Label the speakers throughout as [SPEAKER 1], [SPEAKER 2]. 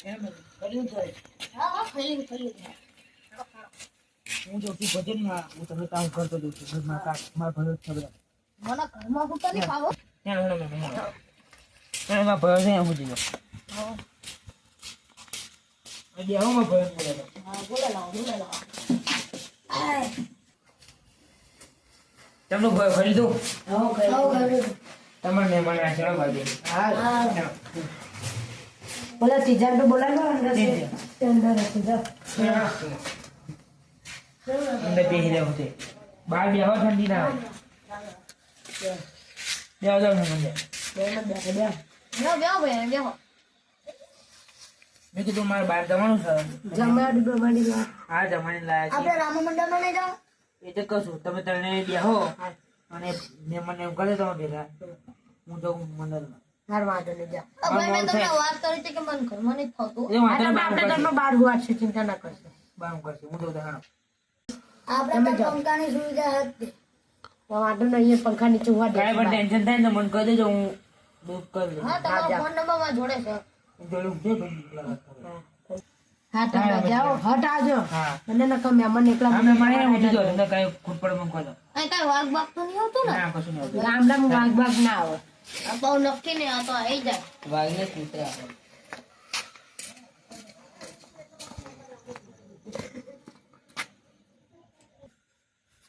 [SPEAKER 1] એમ કર્યું છે.
[SPEAKER 2] હા ફેલી
[SPEAKER 1] હું જો તું ભજન માં હું તમને કામ કરતો જોઉં છું ઘરમાં કામ મારા ભજન ખબર
[SPEAKER 2] મને ઘરમાં કુતા નહીં પાવો
[SPEAKER 1] એમાં ભજન છે હું જીજો
[SPEAKER 2] હા
[SPEAKER 1] આજે આવો ભજન બોલે
[SPEAKER 2] બોલે લાવો
[SPEAKER 1] તમને ભરી દઉં
[SPEAKER 2] હા
[SPEAKER 1] તમારે મહેમાન રાખ્યો ભાઈ
[SPEAKER 2] હા બોલા તીજાર તો બોલાવો અંદર
[SPEAKER 1] અંદર બેસી રહેવું છે બહાર બેહો ઠંડી ના આવે બેહો જાવ ને મને મેં કીધું મારે બહાર જવાનું છે હા જમાડી લાયા
[SPEAKER 2] આપણે રામ મંડળમાં નહીં જાઓ
[SPEAKER 1] છે એ તો કશું તમે ત્રણે બેહો અને મહેમાન એમ કરે તમે ભેગા હું જાઉં મંડળમાં
[SPEAKER 2] હાર વાંધો નહીં જા ભાઈ મેં તમને વાત કરી હતી કે મને ઘરમાં નહીં ફાવતું
[SPEAKER 1] એ વાંધો નહીં,
[SPEAKER 2] આપણે ઘરમાં બહાર હુવા છે ચિંતા ના કરશો
[SPEAKER 1] બાર હું કરશે હું જાઉં તારા
[SPEAKER 2] આપણે તો પંખાની સુવિધા હતી વાંધો નહીં અહીંયા પંખા નીચે હુવા દે
[SPEAKER 1] કાંઈ પણ ટેન્શન થાય ને મને કહી દેજો હું બુક કરી દઉં
[SPEAKER 2] હા તમારો ફોન નંબર માં જોડે છે
[SPEAKER 1] જોડે હું જે ભાઈ
[SPEAKER 2] હા તમે જાઓ હટ આવજો
[SPEAKER 1] હા
[SPEAKER 2] અને નકર મહેમાન એકલા
[SPEAKER 1] અમે મને ઉઠી જાઓ તમને કાંઈ ખૂટ પડે મને કહો દો
[SPEAKER 2] અહીં કાંઈ વાઘ બાગ તો નહીં આવતું ને
[SPEAKER 1] ના કશું નહીં આવતું
[SPEAKER 2] ગામડામાં વાઘ બાગ ના આવે આ બહુ નક્કી નહીં આવતો આવી જાય
[SPEAKER 1] વાઘને કૂતરા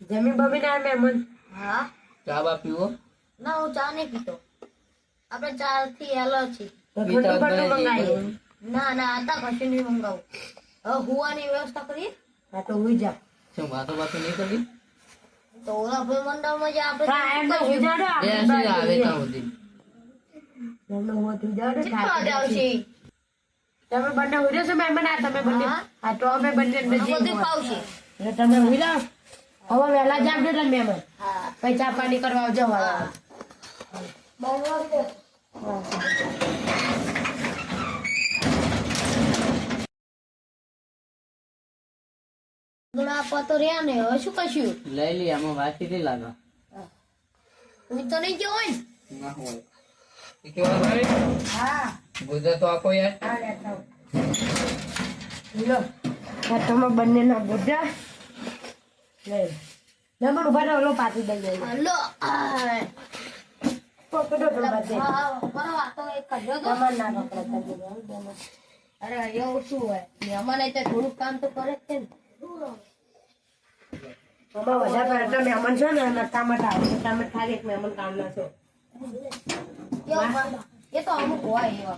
[SPEAKER 2] જમીન બમી ના મહેમાન હા
[SPEAKER 1] ચા બા પીવો
[SPEAKER 2] ના હું ચા નહીં પીતો આપણે ચા થી એલર્જી
[SPEAKER 1] પીતા જ નહીં.
[SPEAKER 2] ના ના આતા કશું નહીં મંગાવું હવે હુવાની વ્યવસ્થા કરીએ હા તો હુઈ જા
[SPEAKER 1] શું વાતો નહીં કરી
[SPEAKER 2] તો ઓલા ભાઈ મંડળમાં જે આપણે
[SPEAKER 1] આવે ત્યાં સુધી
[SPEAKER 2] તમે બંને હુઈ રહેશો મહેમાન આ તમે બંને હા તો અમે બંને બધું ફાવશે એટલે તમે હુઈ જાઓ હવે વહેલા જાગજો તમે મહેમાન પછી ચા પાણી કરવા આવજો આપવા તો રહ્યા ને હવે શું કશું
[SPEAKER 1] લઈ લઈએ આમાં વાત કેટલી લાગે
[SPEAKER 2] હું તો નહીં ગયો હોય
[SPEAKER 1] ના હોય એ કેવા ભાઈ
[SPEAKER 2] હા
[SPEAKER 1] ગુજરાત તો આપો યાર
[SPEAKER 2] લો તમે બંને ના બુઢા લે નંબર ઉભા રહો લો પાછી દઈ જાય લો પકડો તો બધે હા મારો વાતો એક કરજો તો તમાર ના પકડો કરજો અરે એવું શું હોય મહેમાન તો થોડું કામ તો કરે જ છે ને અમાર વધારે કરતા મહેમાન છો ને નતા મત આવે તમે ખાલી એક મહેમાન કામ ના છો એ તો અમુક હોય એવા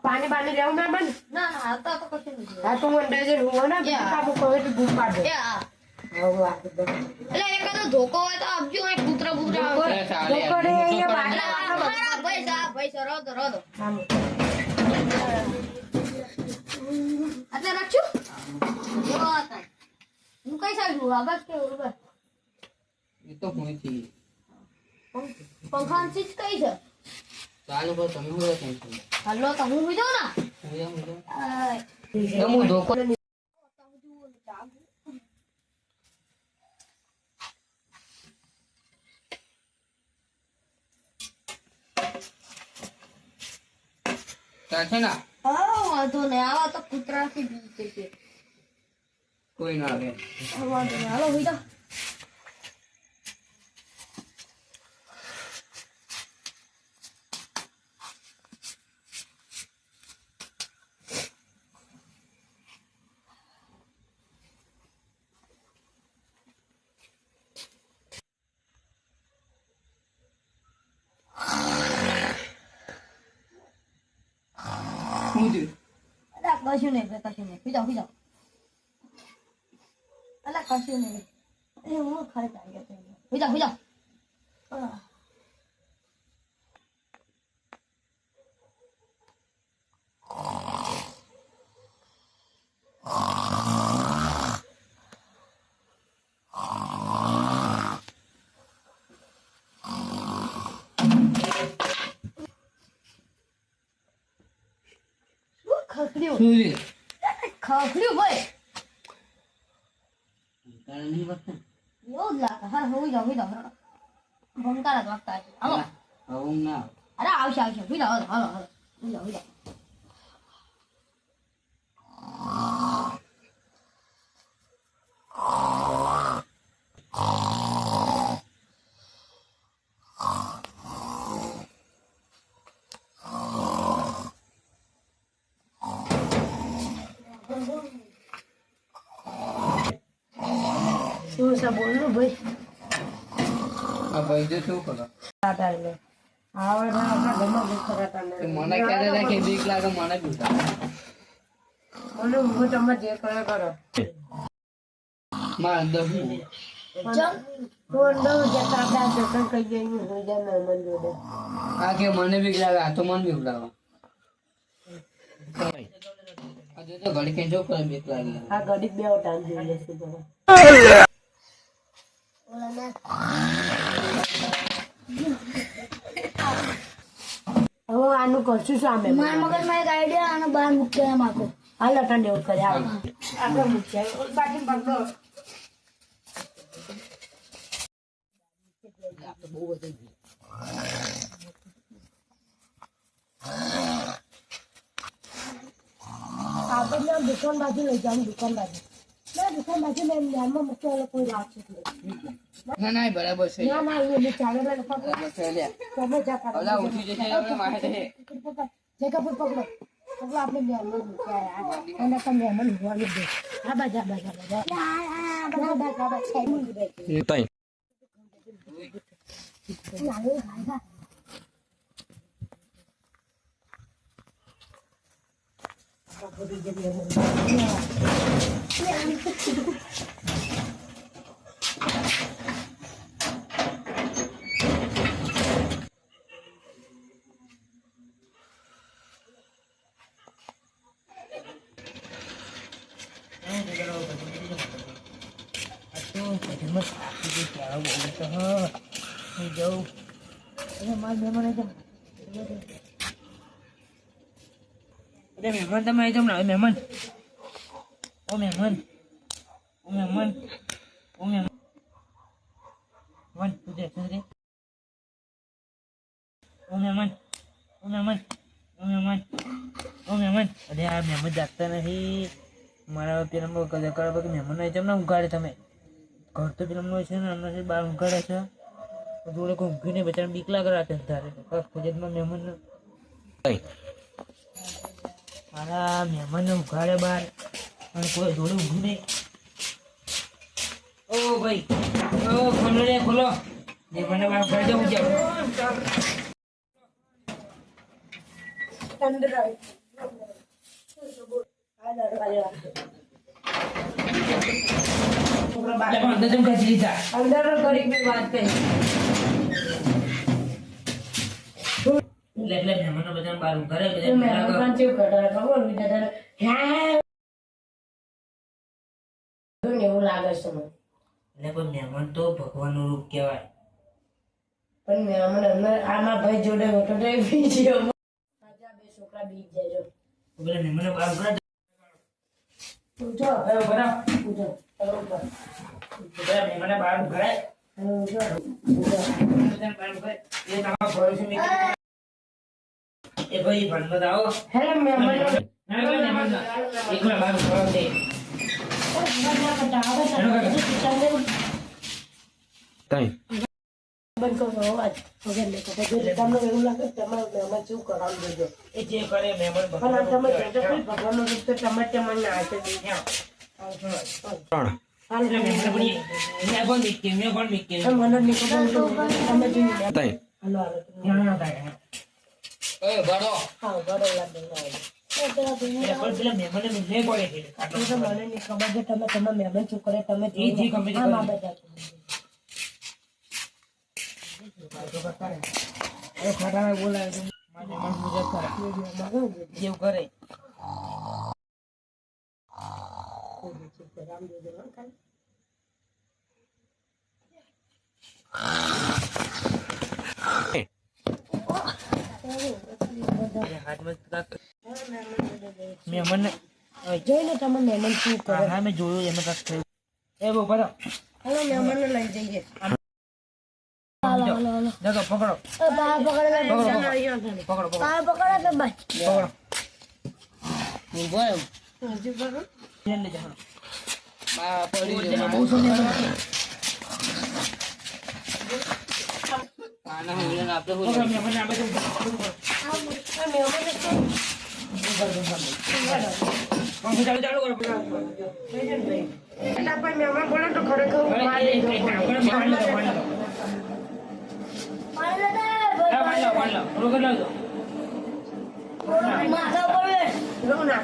[SPEAKER 2] પાણી બાણી લેવું મહેમાન ના ના હાલતા તો કશું નહીં હા તો મંડે જે હું ને કામ કહે તો બૂમ પાડો એટલે એકાદો ધોકો હોય તો આપજો એક કૂતરા કૂતરા ધોકો રે એ ભાઈ રોદો એટલે રાખશું હું કઈ સાઈડ આવાજ કે ઉભા
[SPEAKER 1] એ તો હું થી
[SPEAKER 2] પંખાની ચીજ કઈ છે
[SPEAKER 1] ચાલુ કરો તમે હું ટેન્શન
[SPEAKER 2] હાલો તો હું જાઉં ને
[SPEAKER 1] હું ધોકો ચાલશે ના
[SPEAKER 2] વાંધો નહીં આવા તો કૂતરાથી બીજે છે
[SPEAKER 1] કોઈ ના આવે
[SPEAKER 2] વાંધો નહીં હાલો હોઈ જાઓ કશું નહીં પીજાઓ અલા કશું નહીં હું ખરેખર આવી ગયા પીજાઓ ખખડ્યું ભાઈ એવું જ લાગે હા હોઈ જાઓ ભંકારા જ વાગતા હશે હાલો
[SPEAKER 1] ના
[SPEAKER 2] અરે આવશે હોઈ જાઓ હાલો હોઈ જાઓ શું છે બોલનું ભાઈ?
[SPEAKER 3] આ ભાઈ જો શું કરો
[SPEAKER 2] આવડે આપણા ઘરમાં બહુ ખરા હતા ને.
[SPEAKER 3] મને ક્યારે રાખે બીક લાગે મને બી
[SPEAKER 2] મને હું તમે જે કરો કરો.
[SPEAKER 3] મારે અંદર શું?
[SPEAKER 2] તું અંદર જતા આપણા દર્શન કરી જઈને હોઈ જાય મહેમાન જોડે.
[SPEAKER 3] આ કે મને બીક લાગે આ તો મને બીક લાગે આ જો તો ઘડી કેજો પર બીક લાગે
[SPEAKER 2] આ ગરીબ બે ટાઈમ જોઈ લેશે જરા. હવે આનું કરશું શું અમે?
[SPEAKER 4] મારા મગજમાં એક આઈડિયા અને બહાર મૂકી એમ આખો.
[SPEAKER 2] હાલ અટન એવું કરે આપણે મૂક્યા બાકી પકડો. આપણે દુકાન બાજુ લઈ જાવ દુકાન બાજુ. ના દુકાન બાજુ લઈને ધ્યાનમાં મૂકવા કોઈ રાખશે નહીં.
[SPEAKER 3] ના ના બરાબર છે
[SPEAKER 2] ના ના એ ચાલે
[SPEAKER 3] બરાબર છે લે
[SPEAKER 2] તમે જા
[SPEAKER 3] ઓલા ઉઠી જશે આપણે માહે છે
[SPEAKER 2] જે કપૂર પકડો પકડો આપણે મહેમાન મૂક્યા અને તમે મહેમાન હોવાનું દે. આ બાજુ આ બાજુ આ બાજુ
[SPEAKER 1] મહેમાન તમે આવી જાવ ને મહેમાન ઓ મહેમાન ઓ મહેમાન ઓ મહેમાન તું ઓ મહેમાન ઓ મહેમાન ઓ મહેમાન ઓ મહેમાન અરે આ મહેમાન જાગતા નથી મારા પેલા કદા કરવા કે મહેમાન આવી જાવ ને ઊંઘાડે તમે ઘર તો પેલા છે ને હમણાં બહાર ઊંઘાડે છે જોડે કોઈ ઊંઘીને બચારા બીક લાગે રાતે તારે ખોજતમાં મહેમાન મારા મહેમાનને ઉઘાડે બહાર અને કોઈ જોડે ઊભું નહીં. ઓ ભાઈ ઓ ખોલો રે ખોલો મહેમાનને બહાર ઉઘાડી જવું જાવ. અંદર તમે કાઢી લીધા
[SPEAKER 2] અંદર ગરીબની વાત કરી.
[SPEAKER 1] એટલે મહેમાનો બધા બહાર ઉઘાડે બધા
[SPEAKER 2] મહેમાન કેવું કરે ખબર બીજા હે એવું લાગે છે મને.
[SPEAKER 1] એટલે કોઈ મહેમાન તો ભગવાનનું રૂપ કહેવાય.
[SPEAKER 2] પણ મહેમાન અંદર આમાં ભાઈ જોડે હોતો તો બીજી રાજા બે છોકરા બીજ જાય
[SPEAKER 1] પેલા મહેમાનો બહાર ઉઘાડે
[SPEAKER 2] પૂછો
[SPEAKER 1] બરાબર
[SPEAKER 2] પૂછો
[SPEAKER 1] પેલા મહેમાનો બહાર ઉઘાડે એ તમારા ભરોસે એ ભાઈ ભણવા આવો
[SPEAKER 2] હેલો મહેમાન
[SPEAKER 1] એકલા બહાર ઉઘાડો છે
[SPEAKER 2] બંધ કરો અવાજ વગર નહીં કરતા. જો તમને એવું લાગે તમારું મહેમાન શું કરાવી દેજો
[SPEAKER 1] એ જે કરે મહેમાન
[SPEAKER 2] પણ આ તમે જોજો ભાઈ ભગવાનનું રૂપ તો તમે ના હાથે દઈ જાઓ.
[SPEAKER 1] મેં કોણ બીકે
[SPEAKER 2] મને નહીં ખબર તમે જોઈ લો. હાલો હાલો
[SPEAKER 3] એ બડો
[SPEAKER 2] હા બરોબર લાગે
[SPEAKER 1] પેલા મહેમાને નહીં પડે છે
[SPEAKER 2] મને નહીં ખબર છે તમે તમે મહેમાન શું કરે તમે
[SPEAKER 1] એ જે ગમે તે
[SPEAKER 2] હા,
[SPEAKER 1] કરે.
[SPEAKER 2] મા બધા
[SPEAKER 1] ખટામે બોલાવે તો મહેમાન પૂજા કરે જેવું કરે મહેમાન
[SPEAKER 2] જોઈને તમે મહેમાન શું કરે.
[SPEAKER 1] હા મેં જોયું એમાં કાંક થયું એ બહુ બરાબર
[SPEAKER 2] હાલો મહેમાન લઈ જઈએ.
[SPEAKER 1] જગો પકડો પકડો
[SPEAKER 3] ઊભો એમ
[SPEAKER 1] લઈ જાઓ
[SPEAKER 3] બા પડી જાય
[SPEAKER 1] બહુ સુંદર
[SPEAKER 3] આના હું આપણે હું
[SPEAKER 1] ઓકે, મહેમાનને આ બધું
[SPEAKER 2] આ મહેમાનને શું?
[SPEAKER 1] પંખો ચાલુ કરો
[SPEAKER 2] એટલે આપણે મહેમાન બોલે તો ખરેખર હું માર દઈ દઉં.
[SPEAKER 4] પાણી લેતા
[SPEAKER 1] રોકડ લાવજો
[SPEAKER 4] માથા પર
[SPEAKER 2] લઉં ના.